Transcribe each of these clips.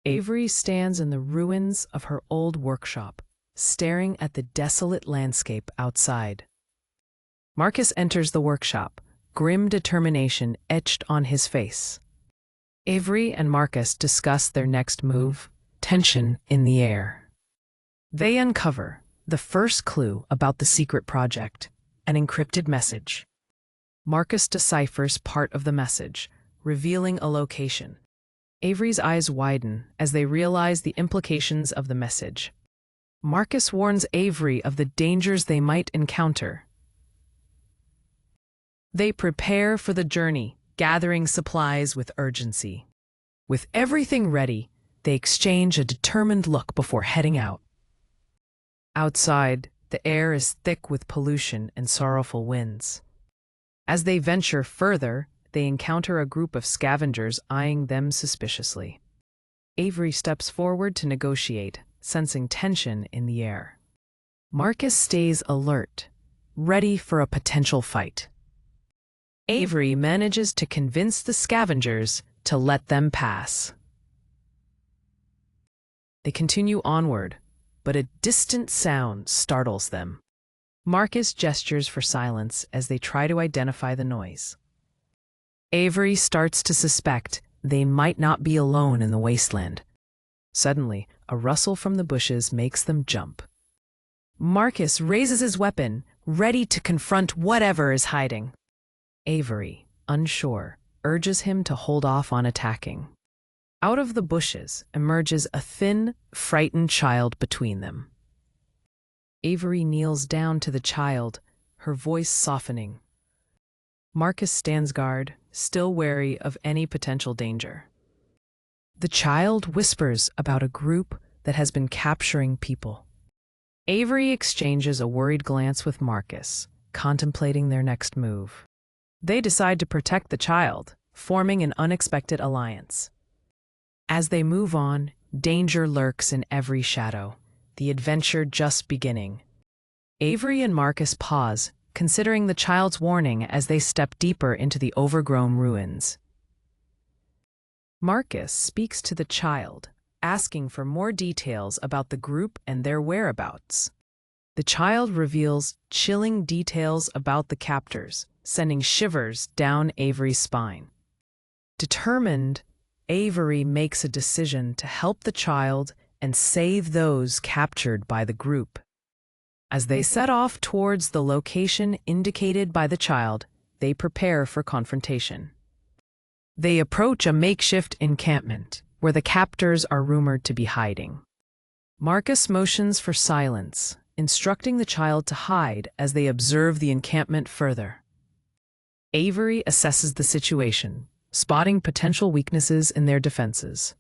Avery stands in the ruins of her old workshop, staring at the desolate landscape outside. Marcus enters the workshop, grim determination etched on his face. Avery and Marcus discuss their next move, tension in the air. They uncover the first clue about the secret project, an encrypted message. Marcus deciphers part of the message, revealing a location. Avery's eyes widen as they realize the implications of the message. Marcus warns Avery of the dangers they might encounter. They prepare for the journey, gathering supplies with urgency. With everything ready, they exchange a determined look before heading out. Outside, the air is thick with pollution and sorrowful winds. As they venture further, they encounter a group of scavengers eyeing them suspiciously. Avery steps forward to negotiate, sensing tension in the air. Marcus stays alert, ready for a potential fight. Avery manages to convince the scavengers to let them pass. They continue onward, but a distant sound startles them. Marcus gestures for silence as they try to identify the noise. Avery starts to suspect they might not be alone in the wasteland. Suddenly, a rustle from the bushes makes them jump. Marcus raises his weapon, ready to confront whatever is hiding. Avery, unsure, urges him to hold off on attacking. Out of the bushes emerges a thin, frightened child between them. Avery kneels down to the child, her voice softening. Marcus stands guard, still wary of any potential danger. The child whispers about a group that has been capturing people. Avery exchanges a worried glance with Marcus, contemplating their next move. They decide to protect the child, forming an unexpected alliance. As they move on, danger lurks in every shadow, the adventure just beginning. Avery and Marcus pause, considering the child's warning as they step deeper into the overgrown ruins. Marcus speaks to the child, asking for more details about the group and their whereabouts. The child reveals chilling details about the captors, sending shivers down Avery's spine. Determined, Avery makes a decision to help the child and save those captured by the group. As they set off towards the location indicated by the child, they prepare for confrontation. They approach a makeshift encampment, where the captors are rumored to be hiding. Marcus motions for silence, instructing the child to hide as they observe the encampment further. Avery assesses the situation, spotting potential weaknesses in their defenses.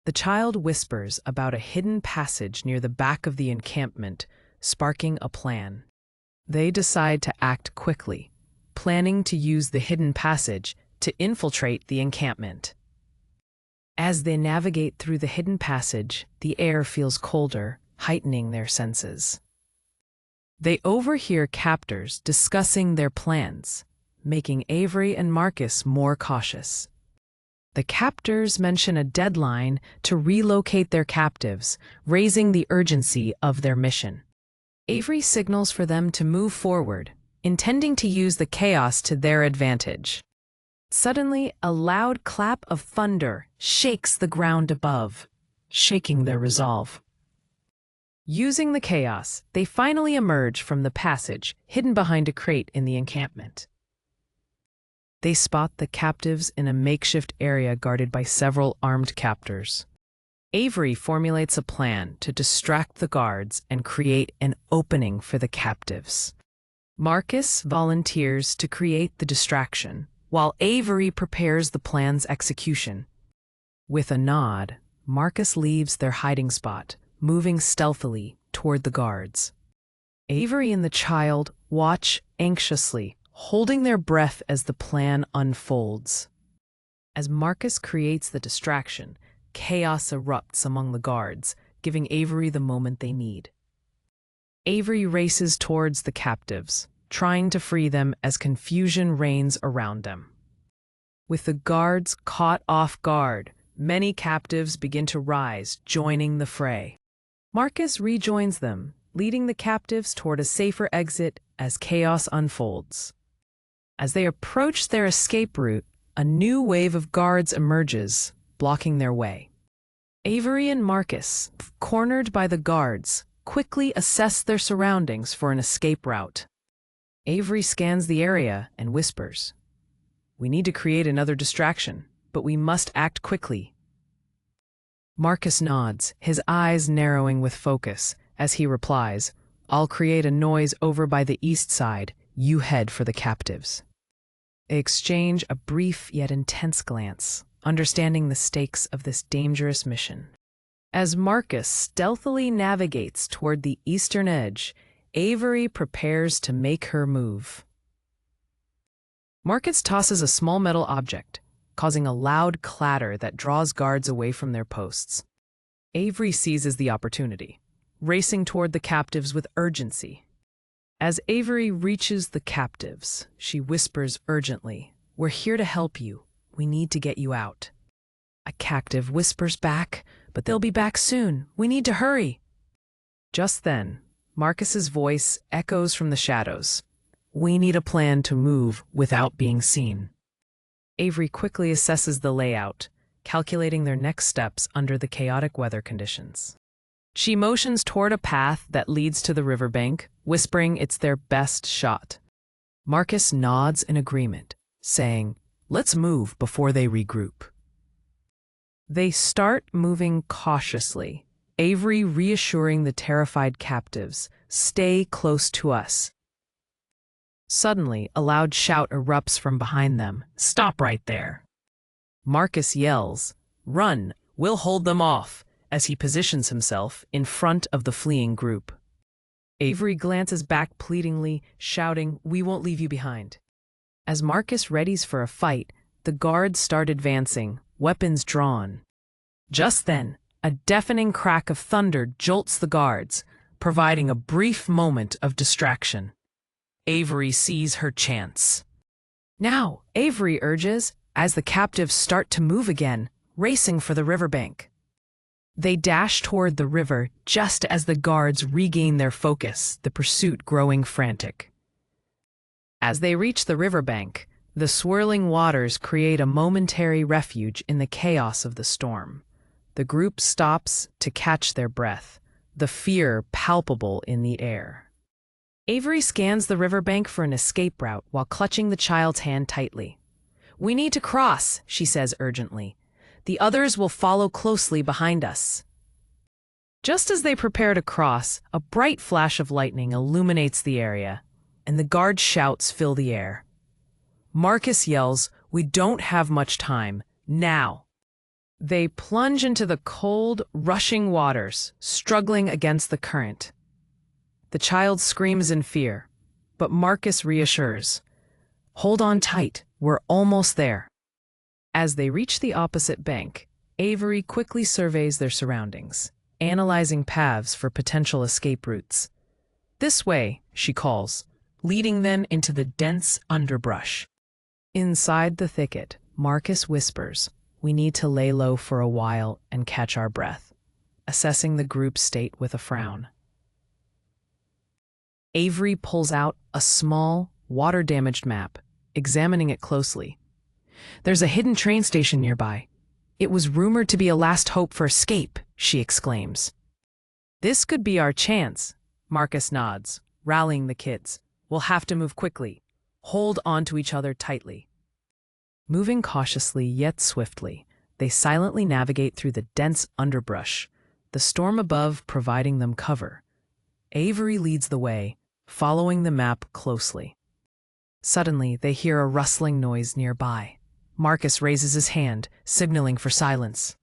The child whispers about a hidden passage near the back of the encampment, sparking a plan. They decide to act quickly, planning to use the hidden passage to infiltrate the encampment. As they navigate through the hidden passage, the air feels colder, heightening their senses. They overhear captors discussing their plans, making Avery and Marcus more cautious. The captors mention a deadline to relocate their captives, raising the urgency of their mission. Avery signals for them to move forward, intending to use the chaos to their advantage. Suddenly, a loud clap of thunder shakes the ground above, shaking their resolve. Using the chaos, they finally emerge from the passage, hidden behind a crate in the encampment. They spot the captives in a makeshift area guarded by several armed captors. Avery formulates a plan to distract the guards and create an opening for the captives. Marcus volunteers to create the distraction, while Avery prepares the plan's execution. With a nod, Marcus leaves their hiding spot, moving stealthily toward the guards. Avery and the child watch anxiously, holding their breath as the plan unfolds. As Marcus creates the distraction, chaos erupts among the guards, giving Avery the moment they need. Avery races towards the captives, trying to free them as confusion reigns around them. With the guards caught off guard, Many captives begin to rise, joining the fray. Marcus rejoins them, leading the captives toward a safer exit as chaos unfolds. As they approach their escape route, a new wave of guards emerges, blocking their way. Avery and Marcus, cornered by the guards, quickly assess their surroundings for an escape route. Avery scans the area and whispers, "We need to create another distraction, but we must act quickly." Marcus nods, his eyes narrowing with focus, as he replies, "I'll create a noise over by the east side. You head for the captives." They exchange a brief yet intense glance, understanding the stakes of this dangerous mission. As Marcus stealthily navigates toward the eastern edge, Avery prepares to make her move. Marcus tosses a small metal object, causing a loud clatter that draws guards away from their posts. Avery seizes the opportunity, racing toward the captives with urgency. As Avery reaches the captives, she whispers urgently, "We're here to help you. We need to get you out." A captive whispers back, "But they'll be back soon. We need to hurry." Just then, Marcus's voice echoes from the shadows. "We need a plan to move without being seen." Avery quickly assesses the layout, calculating their next steps under the chaotic weather conditions. She motions toward a path that leads to the riverbank, whispering it's their best shot. Marcus nods in agreement, saying, "Let's move before they regroup." They start moving cautiously, Avery reassuring the terrified captives, "Stay close to us." Suddenly, a loud shout erupts from behind them, "Stop right there!" Marcus yells, "Run, we'll hold them off," as he positions himself in front of the fleeing group. Avery glances back pleadingly, shouting, "We won't leave you behind." As Marcus readies for a fight, the guards start advancing, weapons drawn. Just then, a deafening crack of thunder jolts the guards, providing a brief moment of distraction. Avery sees her chance. "Now," Avery urges, as the captives start to move again, racing for the riverbank. They dash toward the river just as the guards regain their focus, the pursuit growing frantic. As they reach the riverbank, the swirling waters create a momentary refuge in the chaos of the storm. The group stops to catch their breath, the fear palpable in the air. Avery scans the riverbank for an escape route while clutching the child's hand tightly. "We need to cross," she says urgently. "The others will follow closely behind us." Just as they prepare to cross, a bright flash of lightning illuminates the area, and the guard shouts fill the air. Marcus yells, "We don't have much time. Now!" They plunge into the cold, rushing waters, struggling against the current. The child screams in fear, but Marcus reassures, "Hold on tight, we're almost there." As they reach the opposite bank, Avery quickly surveys their surroundings, analyzing paths for potential escape routes. "This way," she calls, leading them into the dense underbrush. Inside the thicket, Marcus whispers, "We need to lay low for a while and catch our breath," assessing the group's state with a frown. Avery pulls out a small, water-damaged map, examining it closely. "There's a hidden train station nearby. It was rumored to be a last hope for escape," she exclaims. "This could be our chance," Marcus nods, rallying the kids. "We'll have to move quickly. Hold on to each other tightly." Moving cautiously yet swiftly, they silently navigate through the dense underbrush, the storm above providing them cover. Avery leads the way, following the map closely. Suddenly, they hear a rustling noise nearby. Marcus raises his hand, signaling for silence.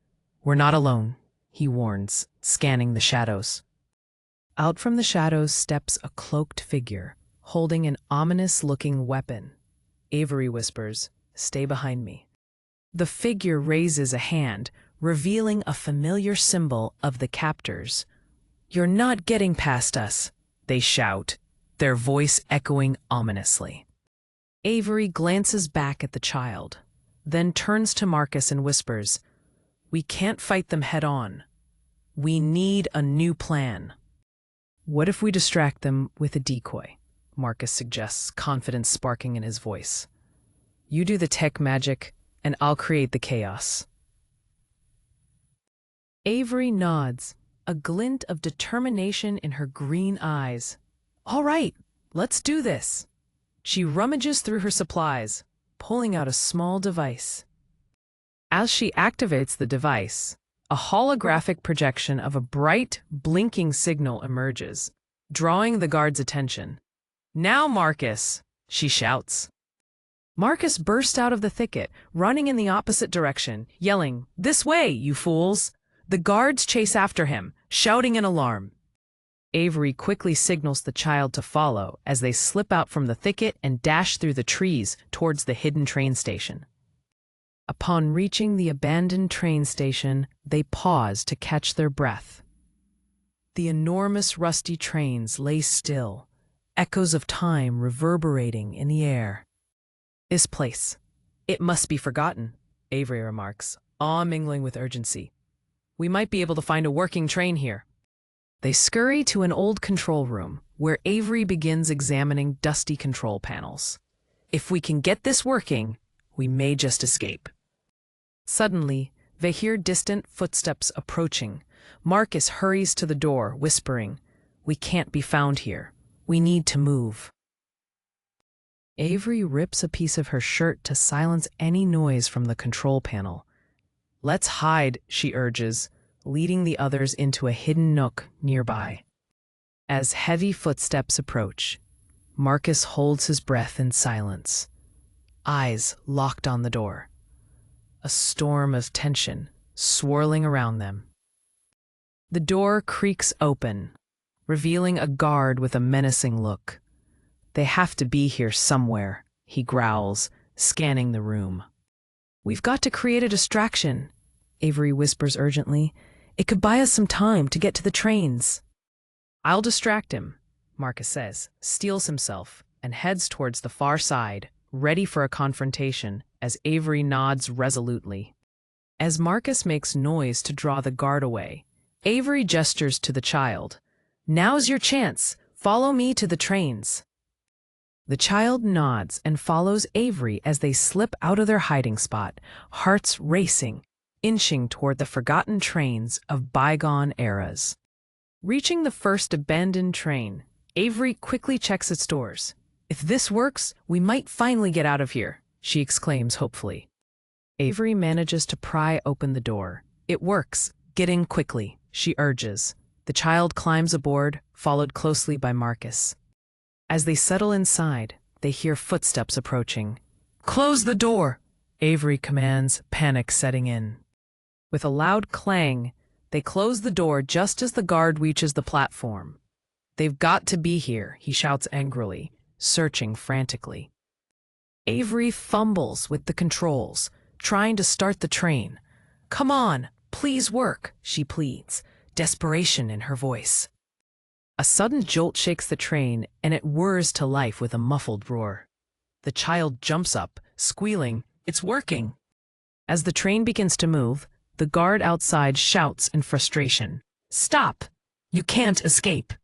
"We're not alone," he warns, scanning the shadows. Out from the shadows steps a cloaked figure, holding an ominous-looking weapon. Avery whispers, "Stay behind me." The figure raises a hand, revealing a familiar symbol of the captors. "You're not getting past us," they shout, their voice echoing ominously. Avery glances back at the child, then turns to Marcus and whispers, We can't fight them head-on. We need a new plan. What if we distract them with a decoy? Marcus suggests, confidence sparking in his voice. You do the tech magic, and I'll create the chaos. Avery nods, a glint of determination in her green eyes. All right, let's do this. She rummages through her supplies, pulling out a small device. As she activates the device, a holographic projection of a bright, blinking signal emerges, drawing the guard's attention. Now, Marcus, she shouts. Marcus bursts out of the thicket, running in the opposite direction, yelling, "This way, you fools!" The guards chase after him, shouting in alarm. Avery quickly signals the child to follow as they slip out from the thicket and dash through the trees towards the hidden train station. Upon reaching the abandoned train station, they pause to catch their breath. The enormous rusty trains lay still, echoes of time reverberating in the air. This place. It must be forgotten, Avery remarks, awe mingling with urgency. We might be able to find a working train here. They scurry to an old control room, where Avery begins examining dusty control panels. If we can get this working, we may just escape. Suddenly, they hear distant footsteps approaching. Marcus hurries to the door, whispering, "We can't be found here. We need to move." Avery rips a piece of her shirt to silence any noise from the control panel. "Let's hide," she urges, leading the others into a hidden nook nearby. As heavy footsteps approach, Marcus holds his breath in silence, eyes locked on the door. A storm of tension swirling around them. The door creaks open, revealing a guard with a menacing look. "They have to be here somewhere," he growls, scanning the room. "We've got to create a distraction," Avery whispers urgently. "It could buy us some time to get to the trains." "I'll distract him," Marcus says, steels himself, and heads towards the far side, ready for a confrontation, as Avery nods resolutely. As Marcus makes noise to draw the guard away, Avery gestures to the child. "Now's your chance. Follow me to the trains." The child nods and follows Avery as they slip out of their hiding spot, hearts racing, inching toward the forgotten trains of bygone eras. Reaching the first abandoned train, Avery quickly checks its doors. "If this works, we might finally get out of here," she exclaims hopefully. Avery manages to pry open the door. "It works. Get in quickly," she urges. The child climbs aboard, followed closely by Marcus. As they settle inside, they hear footsteps approaching. "Close the door," Avery commands, panic setting in. With a loud clang, they close the door just as the guard reaches the platform. "They've got to be here," he shouts angrily, searching frantically. Avery fumbles with the controls, trying to start the train. "Come on, please work," she pleads, desperation in her voice. A sudden jolt shakes the train, and it whirs to life with a muffled roar. The child jumps up, squealing, "It's working!" As the train begins to move, the guard outside shouts in frustration, "Stop! You can't escape!"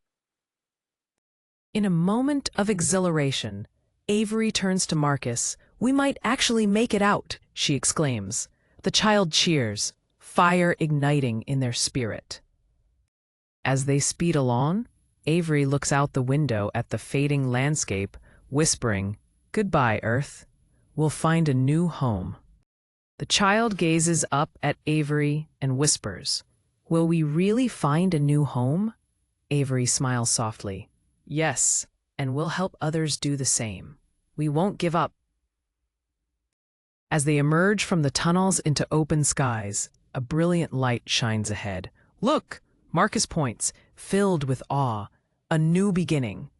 In a moment of exhilaration, Avery turns to Marcus. "We might actually make it out," she exclaims. The child cheers, fire igniting in their spirit. As they speed along, Avery looks out the window at the fading landscape, whispering, "Goodbye, Earth. We'll find a new home." The child gazes up at Avery and whispers, "Will we really find a new home?" Avery smiles softly. "Yes, and we'll help others do the same. We won't give up." As they emerge from the tunnels into open skies, a brilliant light shines ahead. "Look!" Marcus points, filled with awe. "A new beginning.